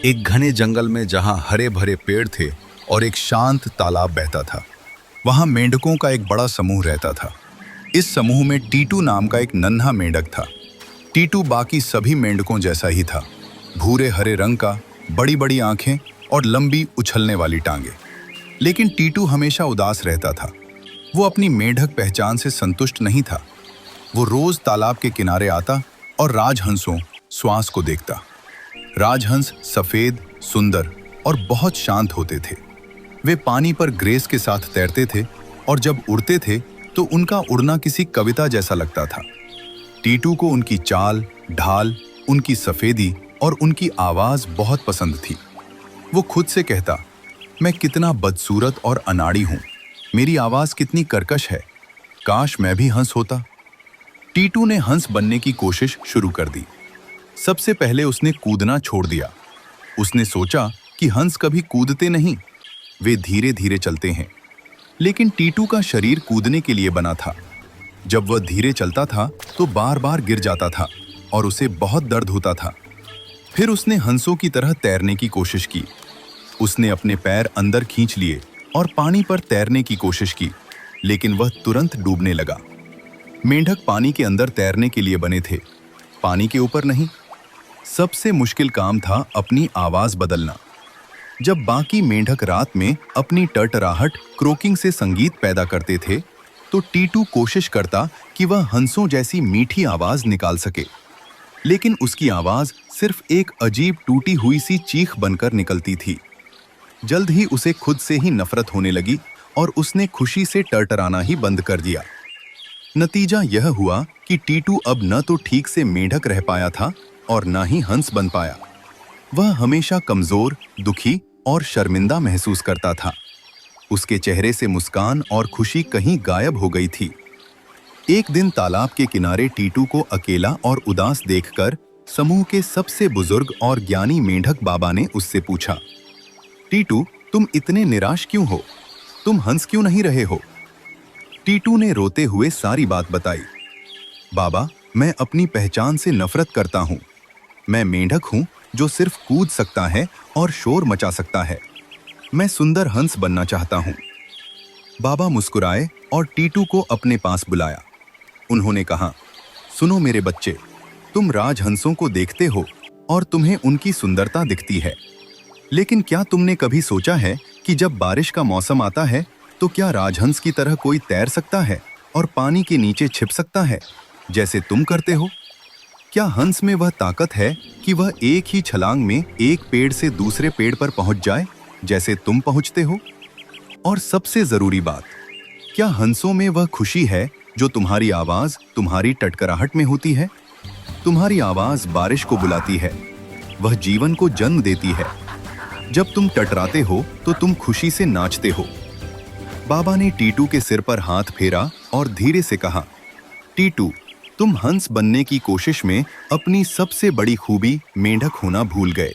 एक घने जंगल में जहां हरे भरे पेड़ थे और एक शांत तालाब बहता था, वहां मेंढकों का एक बड़ा समूह रहता था। इस समूह में टीटू नाम का एक नन्हा मेंढक था। टीटू बाकी सभी मेंढकों जैसा ही था, भूरे हरे रंग का, बड़ी बड़ी आंखें और लंबी उछलने वाली टांगे। लेकिन टीटू हमेशा उदास रहता था। वो अपनी मेंढक पहचान से संतुष्ट नहीं था। वो रोज तालाब के किनारे आता और राजहंसों श्वास को देखता। राजहंस सफेद, सुंदर और बहुत शांत होते थे। वे पानी पर ग्रेस के साथ तैरते थे और जब उड़ते थे तो उनका उड़ना किसी कविता जैसा लगता था। टीटू को उनकी चाल, ढाल, उनकी सफेदी और उनकी आवाज बहुत पसंद थी। वो खुद से कहता, मैं कितना बदसूरत और अनाड़ी हूं, मेरी आवाज कितनी कर्कश है, काश मैं भी हंस होता। टीटू ने हंस बनने की कोशिश शुरू कर दी। सबसे पहले उसने कूदना छोड़ दिया। उसने सोचा कि हंस कभी कूदते नहीं, वे धीरे धीरे चलते हैं। लेकिन टीटू का शरीर कूदने के लिए बना था। जब वह धीरे चलता था तो बार बार गिर जाता था और उसे बहुत दर्द होता था। फिर उसने हंसों की तरह तैरने की कोशिश की। उसने अपने पैर अंदर खींच लिए और पानी पर तैरने की कोशिश की, लेकिन वह तुरंत डूबने लगा। मेंढक पानी के अंदर तैरने के लिए बने थे, पानी के ऊपर नहीं। सबसे मुश्किल काम था अपनी आवाज बदलना। जब बाकी मेंढक रात में अपनी टरटराहट, क्रोकिंग से संगीत पैदा करते थे, तो टीटू कोशिश करता कि वह हंसों जैसी मीठी आवाज निकाल सके। लेकिन उसकी आवाज सिर्फ एक अजीब टूटी हुई सी चीख बनकर निकलती थी। जल्द ही उसे खुद से ही नफरत होने लगी और उसने खुशी से टरटराना ही बंद कर दिया। नतीजा यह हुआ कि टीटू अब न तो ठीक से मेंढक रह पाया था और न ही हंस बन पाया। वह हमेशा कमजोर, दुखी और शर्मिंदा महसूस करता था। उसके चेहरे से मुस्कान और खुशी कहीं गायब हो गई थी। एक दिन तालाब के किनारे टीटू को अकेला और उदास देखकर समूह के सबसे बुजुर्ग और ज्ञानी मेंढक बाबा ने उससे पूछा, टीटू, तुम इतने निराश क्यों हो? तुम हंस क्यों नहीं रहे हो? टीटू ने रोते हुए सारी बात बताई। बाबा, मैं अपनी पहचान से नफरत करता हूँ। मैं मेंढक हूँ जो सिर्फ कूद सकता है और शोर मचा सकता है। मैं सुंदर हंस बनना चाहता हूँ। बाबा मुस्कुराए और टीटू को अपने पास बुलाया। उन्होंने कहा, सुनो मेरे बच्चे, तुम राजहंसों को देखते हो और तुम्हें उनकी सुंदरता दिखती है। लेकिन क्या तुमने कभी सोचा है कि जब बारिश का मौसम आता है तो क्या राजहंस की तरह कोई तैर सकता है और पानी के नीचे छिप सकता है, जैसे तुम करते हो? क्या हंस में वह ताकत है कि वह एक ही छलांग में एक पेड़ से दूसरे पेड़ पर पहुंच जाए, जैसे तुम पहुंचते हो? और सबसे जरूरी बात, क्या हंसों में वह खुशी है जो तुम्हारी आवाज, तुम्हारी टटकराहट में होती है? तुम्हारी आवाज बारिश को बुलाती है, वह जीवन को जन्म देती है। जब तुम टटराते हो तो तुम खुशी से नाचते हो। बाबा ने टीटू के सिर पर हाथ फेरा और धीरे से कहा, टीटू, तुम हंस बनने की कोशिश में अपनी सबसे बड़ी खूबी मेंढक होना भूल गए।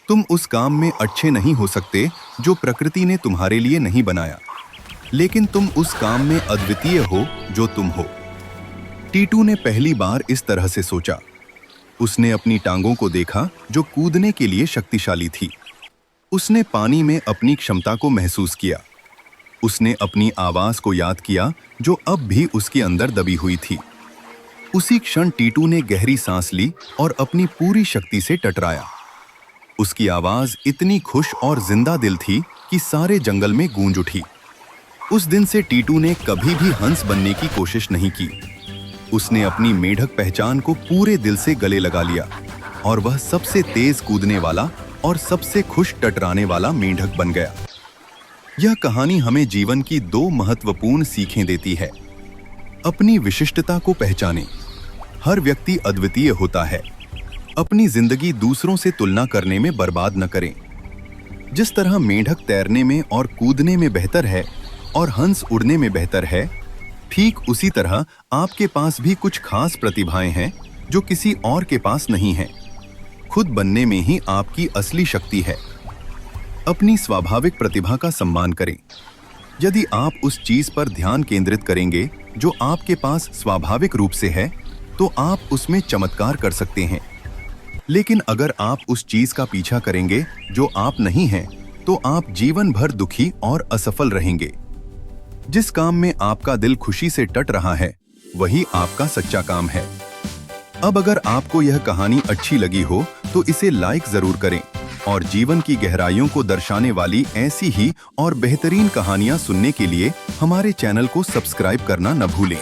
तुम उस काम में अच्छे नहीं हो सकते जो प्रकृति ने तुम्हारे लिए नहीं बनाया, लेकिन तुम उस काम में अद्वितीय हो जो तुम हो। टीटू ने पहली बार इस तरह से सोचा। उसने अपनी टांगों को देखा जो कूदने के लिए शक्तिशाली थी। उसने पानी में अपनी क्षमता को महसूस किया। उसने अपनी आवाज को याद किया जो अब भी उसके अंदर दबी हुई थी। उसी क्षण टीटू ने गहरी सांस ली और अपनी पूरी शक्ति से टटराया। उसकी आवाज इतनी खुश और जिंदा दिल थी कि सारे जंगल में गूंज उठी। उस दिन से टीटू ने कभी भी हंस बनने की कोशिश नहीं की। उसने अपनी मेंढक पहचान को पूरे दिल से गले लगा लिया और वह सबसे तेज कूदने वाला और सबसे खुश टटराने वाला मेंढक बन गया। यह कहानी हमें जीवन की दो महत्वपूर्ण सीखें देती है। अपनी विशिष्टता को पहचानें। हर व्यक्ति अद्वितीय होता है। अपनी जिंदगी दूसरों से तुलना करने में बर्बाद न करें। जिस तरह मेंढक तैरने में और कूदने में बेहतर है और हंस उड़ने में बेहतर है, ठीक उसी तरह आपके पास भी कुछ खास प्रतिभाएं हैं जो किसी और के पास नहीं हैं। खुद बनने में ही आपकी असली शक्ति है। अपनी स्वाभाविक प्रतिभा का सम्मान करें। यदि आप उस चीज पर ध्यान केंद्रित करेंगे जो आपके पास स्वाभाविक रूप से है, तो आप उसमें चमत्कार कर सकते हैं। लेकिन अगर आप उस चीज का पीछा करेंगे जो आप नहीं हैं, तो आप जीवन भर दुखी और असफल रहेंगे। जिस काम में आपका दिल खुशी से टट रहा है, वही आपका सच्चा काम है। अब अगर आपको यह कहानी अच्छी लगी हो तो इसे लाइक जरूर करें और जीवन की गहराइयों को दर्शाने वाली ऐसी ही और बेहतरीन कहानियां सुनने के लिए हमारे चैनल को सब्सक्राइब करना न भूलें।